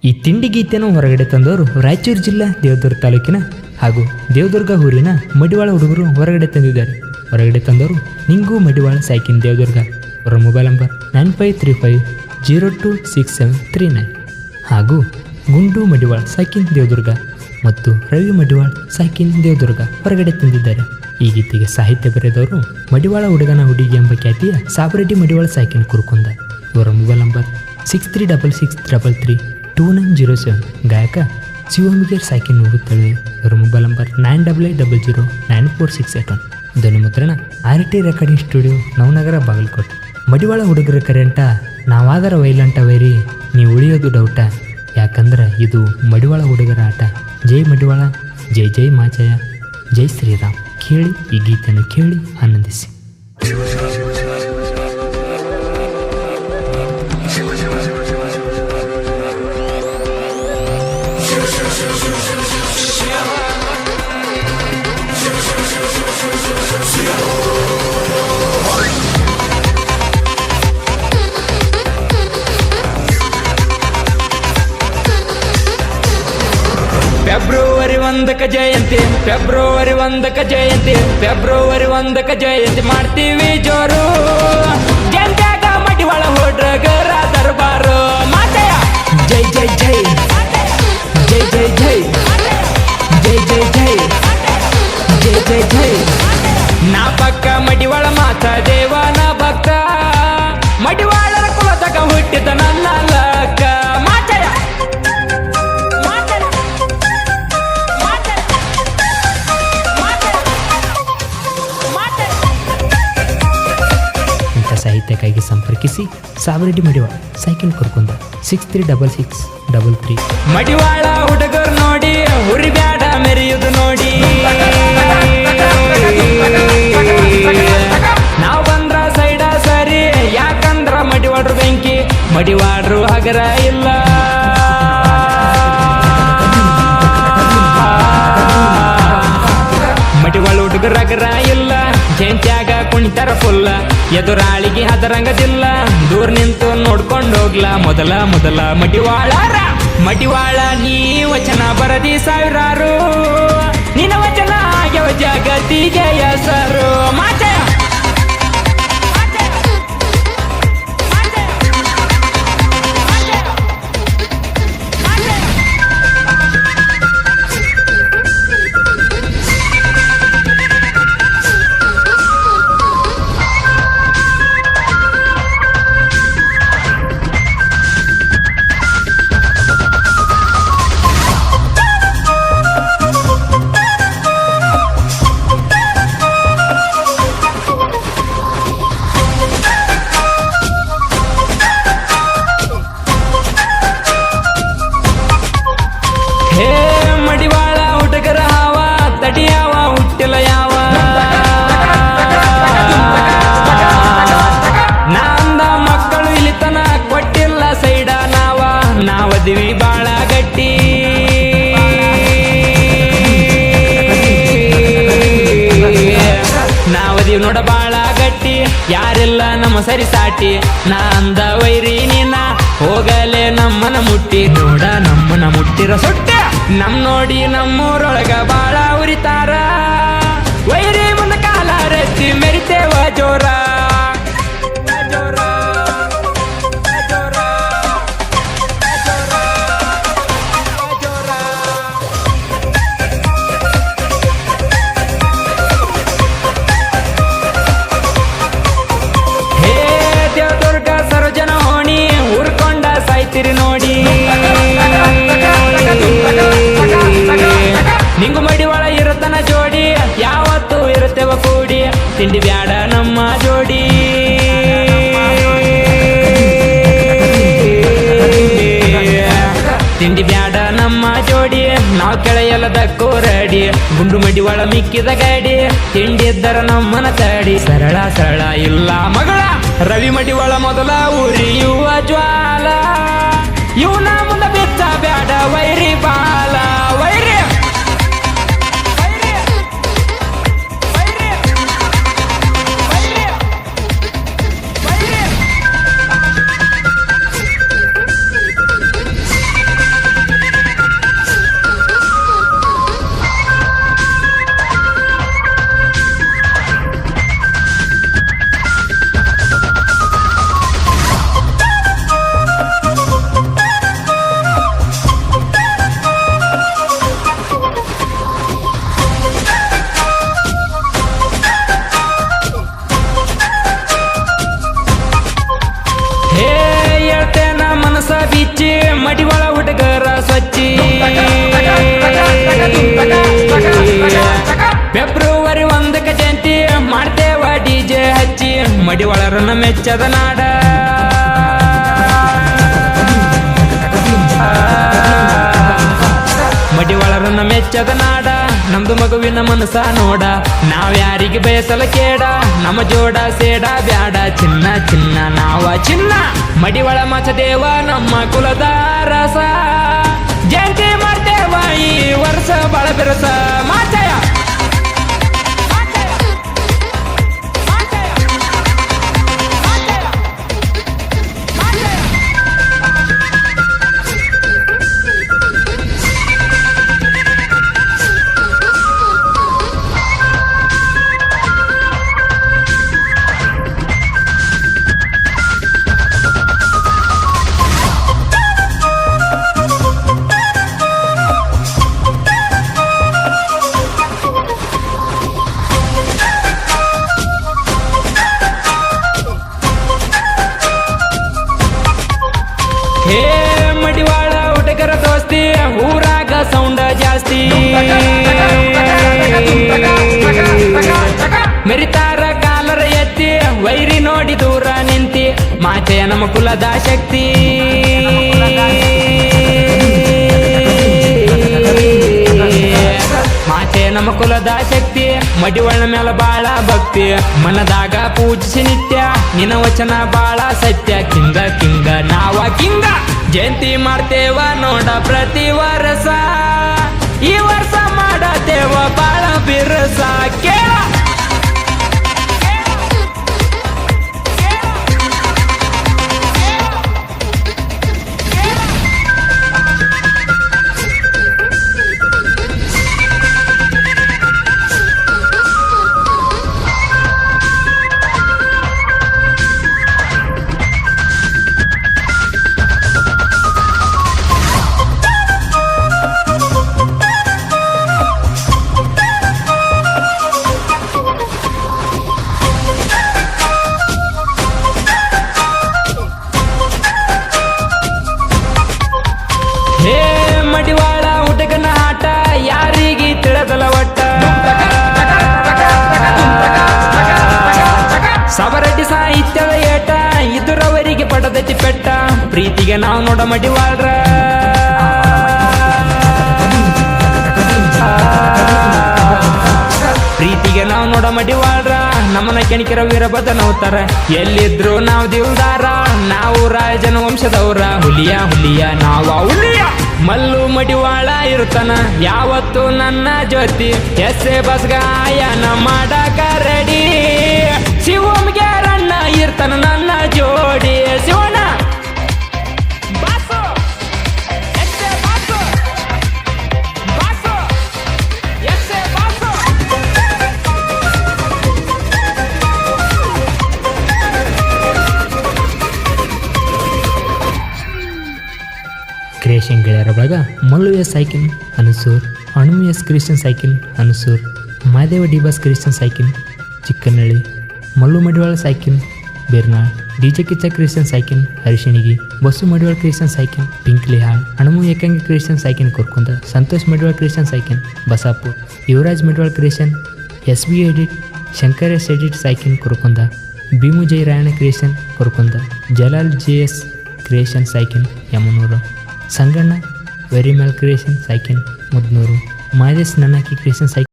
ಈ ತಿಂಡಿ ಗೀತೆಯನ್ನು ಹೊರಗಡೆ ತಂದವರು ರಾಯಚೂರು ಜಿಲ್ಲಾ ದೇವದುರ್ಗ ತಾಲೂಕಿನ ಹಾಗೂ ದೇವದುರ್ಗ ಊರಿನ ಮಡಿವಾಳ ಹುಡುಗರು ಹೊರಗಡೆ ತಂದಿದ್ದಾರೆ. ಹೊರಗಡೆ ತಂದವರು ನಿಂಗು ಮಡಿವಾಳ ಸೈಕಿನ್ ದೇವದುರ್ಗ. ಅವರ ಮೊಬೈಲ್ ನಂಬರ್ 9535026739 ಹಾಗೂ ಗುಂಡು ಮಡಿವಾಳ ಸೈಕಿನ್ ದೇವದುರ್ಗ ಮತ್ತು ರವಿ ಮಡಿವಾಳ ಸೈಕಿನ್ ದೇವದುರ್ಗ ಹೊರಗಡೆ ತಂದಿದ್ದಾರೆ. ಈ ಗೀತೆಗೆ ಸಾಹಿತ್ಯ ಬರೆದವರು ಮಡಿವಾಳ ಹುಡುಗನ ಹುಡುಗಿ ಎಂಬ ಖ್ಯಾತಿಯ ಸಾಬರೆಡ್ಡಿ ಮಡಿವಾಳ ಸೈಕಿನ್ ಕುರುಕುಂದ. ಇವರ ಮೊಬೈಲ್ ನಂಬರ್ 6366332907. ಗಾಯಕ ಶಿವಮಿಗೇರ್ ಸೈಕಿನ್ ಹೋಗುತ್ತವೆ. ಇವರ ಮೊಬೈಲ್ ನಂಬರ್ 9880094681. ಧ್ವನಿ ಮುದ್ರಣ RT recording studio, Navanagar, Bagalkot. Madivala ಹುಡುಗರ ಕರೆಂಟ ನಾವಾದರ ವೈಲಂಟ ವೈರಿ, ನೀವು ಉಳಿಯೋದು ಡೌಟ, ಯಾಕಂದ್ರೆ ಇದು ಮಡಿವಾಳ ಹುಡುಗರ ಆಟ. ಜೈ ಮಡಿವಾಳ, ಜೈ ಜೈ ಮಾಚಯ್ಯ, ಜೈ ಶ್ರೀರಾಮ್. ಕೇಳಿ ಈ ಗೀತೆಯನ್ನು, ಕೇಳಿ ಆನಂದಿಸಿ. ಫೆಬ್ರವರಿ 1ಕ್ಕೆ ಜಯಂತಿ, ಫೆಬ್ರವರಿ 1ಕ್ಕೆ ಜಯಂತಿ, ಫೆಬ್ರವರಿ 1ಕ್ಕೆ ಜಯಂತಿ ಮಾಡ್ತೀವಿ ಜೋರು. ಜಂತ್ಯಾಗ ಮಡಿವಾಳ ಹುಡುಗರ ದರ್ಬಾರು. ಮಾತಯ್ಯ ಜೈ ಜೈ ಜೈ, ಜೈ ಜೈ ಜೈ, ಜೈ ಜೈ ಜೈ, ಜೈ ಜೈ ಜೈ. ನಾ ಪಕ್ಕ ಮಡಿವಾಳ ಮಾತ ದೇವನ ಭಕ್ತ, ಮಡಿವಾಳರ ಕುಲದಾಗ ಹುಟ್ಟಿದ ನನ್ನ ಲಕ್ಕ. ಸಾಹಿತ್ಯಕ್ಕಾಗಿ ಸಂಪರ್ಕಿಸಿ ಸಾಬರೆಡ್ಡಿ ಮಡಿವಾಳ ಸೈಕಿನ್ ಕುರುಕುಂದ 636633. ಮಡಿವಾಳ ಹುಡುಗರು ನೋಡಿ ಹುರಿಬ್ಯಾಡ ಮೆರೆಯುವುದು ನೋಡಿ. ನಾವು ಬಂದ್ರ ಸೈಡ ಸರಿ, ಯಾಕಂದ್ರ ಮಡಿವಾಡ್ರು ಬೆಂಕಿ, ಮಡಿವಾಡ್ರು ಹಗರ ಇಲ್ಲ. ಮಡಿವಾಳ ಹುಡುಗರ ಹಗರ ಇಲ್ಲ, ಜಯಂತ್ಯಾಗ ಕುಣಿತಾರ ಫುಲ್ಲ. ಎದುರಾಳಿಗೆ ಹದರಂಗದಿಲ್ಲ, ದೂರ ನಿಂತು ನೋಡ್ಕೊಂಡು ಹೋಗ್ಲ. ಮೊದಲ ಮೊದಲ ಮಡಿವಾಳರ, ಮಡಿವಾಳ ನೀ ವಚನ ಬರದಿ ಸಾವಿರಾರು, ನಿನ್ನ ವಚನ ಆಗ್ಯವ ಜಗತ್ತಿಗೆ ಹೆಸರು. ಮಾಚ ಮಡಿವಾಳ ಹುಡುಗರ ಹಾವ ತಡಿಯಾವ ಹುಟ್ಟಿಲ್ಲ ಯಾವ. ನಾಂದ ಮಕ್ಕಳು ಇಲಿತನ ಕೊಟ್ಟಿಲ್ಲ ಸೈಡ ನಾವ, ನಾವದಿವಿ ಬಾಳ ಗಟ್ಟಿ. ನಾವದಿವಿ ನೋಡ ಬಾಳ ಗಟ್ಟಿ, ಯಾರೆಲ್ಲ ನಮ್ಮ ಸರಿ ಸಾಟಿ. ನಾ ಅಂದ ವೈರಿ ನೀನ ಹೋಗಲೇ ನಮ್ಮನ ಮುಟ್ಟಿ, ನೋಡ ನಮ್ಮನ ಮುಟ್ಟಿರ ಸುಟ್ಟ. ನಮ್ ನೋಡಿ ನಮ್ಮೂರೊಳಗ ಬಾಳ ಉರಿತಾರ, ವೈರಿ ಮುಂದ ಕಾಲ ರತ್ತಿ ಮೆರಿತೇವ ಜೋರ. ಹೇ ದೇವದುರ್ಗ ಸರೋಜನ ಹೋಣಿ, ಊರ್ಕೊಂಡ ಸಾಯ್ತಿರಿ ನೋಡಿ. ನಿಂಗು ಮಡಿವಾಳ ಇರುತ್ತನ ಜೋಡಿ, ಯಾವತ್ತು ಇರುತ್ತೇವ ಕೂಡಿ. ತಿಂಡಿ ಬ್ಯಾಡ ನಮ್ಮ ಜೋಡಿ, ತಿಂಡಿ ಬ್ಯಾಡ ನಮ್ಮ ಜೋಡಿ. ನಾವು ಕೆಳೆಯಲ್ಲದಕ್ಕೂ ರೆಡಿ, ಗುಂಡು ಮಡಿವಾಳ ಮಿಕ್ಕಿದ ಗಾಡಿ. ತಿಂಡಿದ್ದರ ನಮ್ಮನ ತಡಿ, ಸರಳ ಸರಳ ಇಲ್ಲ ಮಗಳ. ರವಿ ಮಡಿವಾಳ ಮೊದಲ ಉರಿಯುವ ಜ್ವಾಲ, ಇವನ ಮುಂದ ಬಿತ್ತ ಬ್ಯಾಡ ವೈರಿ ಬಾಲ. ವೈರಿ ಮಡಿವಾಳರನ್ನ ಮೆಚ್ಚದ ನಾಡ ಮಡಿವಾಳರನ್ನ ಮೆಚ್ಚದ ನಾಡ ನಮ್ದು ಮಗುವಿನ ಮನಸ ನೋಡ ನಾವ್ಯಾರಿಗೆ ಬಯಸಲ ಕೇಡ ನಮ್ಮ ಜೋಡ ಸೇಡ ಬ್ಯಾಡ ಚಿನ್ನ ಚಿನ್ನ ನಾವ ಚಿನ್ನ ಮಡಿವಾಳ ಮಚದೇವ ನಮ್ಮ ಕುಲದ ರಸ ಜಯಂತಿ ಮಾಡ್ತೇವ ಈ ವರ್ಷ ಬಾಳ ಬೆರಸ ಮಾಚಯ ಹೇ ಮಡಿವಾಳ ಹುಡುಗರ ದೋಸ್ತಿ ಊರಾಗ ಸೌಂಡ ಜಾಸ್ತಿ ಮೆರಿತಾರ ಕಾಲರ ಎತ್ತಿ ವೈರಿ ನೋಡಿ ದೂರ ನಿಂತಿ ಮಾತೆಯ ನಮ್ಮ ಕುಲದ ಶಕ್ತಿ ಮಾತೆ ನಮ್ಮ ಕುಲದ ಶಕ್ತಿ ಮಡಿವಾಳ ಮ್ಯಾಲ ಬಾಳ ಭಕ್ತಿ ಮನದಾಗ ಪೂಜಿಸಿ ನಿತ್ಯ ನಿನ್ನ ವಚನ ಬಾಳ ಸತ್ಯ ಕಿಂಗ ಕಿಂಗ ನಾವ ಕಿಂಗ ಜಯಂತಿ ಮಾಡ್ತೇವ ನೋಡ ಪ್ರತಿ ವರ್ಷ ಈ ವರ್ಷ ಮಾಡತೇವ ಬಾಳ ಬಿರುಸ ಕೇಳ ಹೇ ಮಡಿವಾಳ ಹುಡುಗನ ಆಟ ಯಾರಿಗೆ ತಿಳಿದಲ ಒಟ್ಟ ಸವರಟಿ ಸಾಹಿತ್ಯದ ಏಟ ಇದುರವರಿಗೆ ಪಡದತಿ ಪೆಟ್ಟ ಪ್ರೀತಿಗೆ ನಾವು ನೋಡ ಮಡಿವಾಳ್ರ ಪ್ರೀತಿಗೆ ನಾವು ನೋಡ ಮಡಿವಾಳ್ರ ನಮ್ಮನ ಕೆಣಕಿರ ವೀರಭದ್ರನವತಾರ ಎಲ್ಲಿದ್ರು ನಾವು ದಿಲ್ದಾರ ನಾವು ರಾಜನ ವಂಶದವ್ರ ಹುಲಿಯ ಹುಲಿಯ ನಾವ ಹುಲಿಯ ಮಲ್ಲು ಮಡಿವಾಳ ಇರ್ತಾನ ಯಾವತ್ತು ನನ್ನ ಜೊತೆ ಎಸ್ಸೆ ಬಸ್ಗಾಯನ ಮಾಡಕ ರೆಡಿ ಶಿವಮ್ಗೆ ರಣ್ಣ ಇರ್ತಾನ ನನ್ನ ಜೋಡಿ ಶಿವಣ್ಣ ಕ್ರಿಯೇಷನ್ ಗೆಳೆಯರ ಬಳಗ ಮಲ್ಲು ಎಸ್ ಸೈಕಿನ್ ಅನಸೂರ್ ಹನುಮು ಎಸ್ ಕ್ರಿಶ್ಚಿಯನ್ ಸೈಕಿನ್ ಅನಸೂರ್ ಮಾದೇವ ಡಿಬಾಸ್ ಕ್ರಿಶ್ಚಿಯನ್ ಸೈಕಿನ್ ಚಿಕ್ಕನಹಳ್ಳಿ ಮಲ್ಲು ಮಡಿವಾಳ ಸೈಕಿನ್ ಬೇರ್ನಾಳ್ ಡಿಜೆ ಕಿಚ್ಚ ಕ್ರಿಶ್ಚಿಯನ್ ಸೈಕಿನ್ ಹರಿಶಿಣಿಗಿ ಬಸ್ಸು ಮಡಿವಾಳ ಕ್ರಿಶ್ಚಿಯನ್ ಸೈಕಿನ್ ಪಿಂಕ್ಲಿಹಾಳ್ ಹನುಮು ಏಕಾಂಗಿ ಕ್ರಿಶ್ಚಿಯನ್ ಸೈಕಿನ್ ಕೊರ್ಕೊಂದ ಸಂತೋಷ್ ಮಡಿವಾಳ ಕ್ರಿಶ್ಚಿಯನ್ ಸೈಕಿನ್ Basapur Yuvaraj Madivala Christian S B edit Shankar S edit ಸೈಕಿನ್ Korkonda Bhimu Jai Rayana creation Korkonda Jalal J S creation ಸೈಕಿನ್ ಯಮನೂರು ಸಂಗಣ್ಣ ವೆರಿ ಮೆಲ್ ಕ್ರಿಯೇಷನ್ ಸೈಕಿನ್ ಮುದ್ನೂರು ಮಾದೇಶ್ ನನ್ನಕಿ ಕ್ರಿಯೇಷನ್ ಸೈಕಿನ್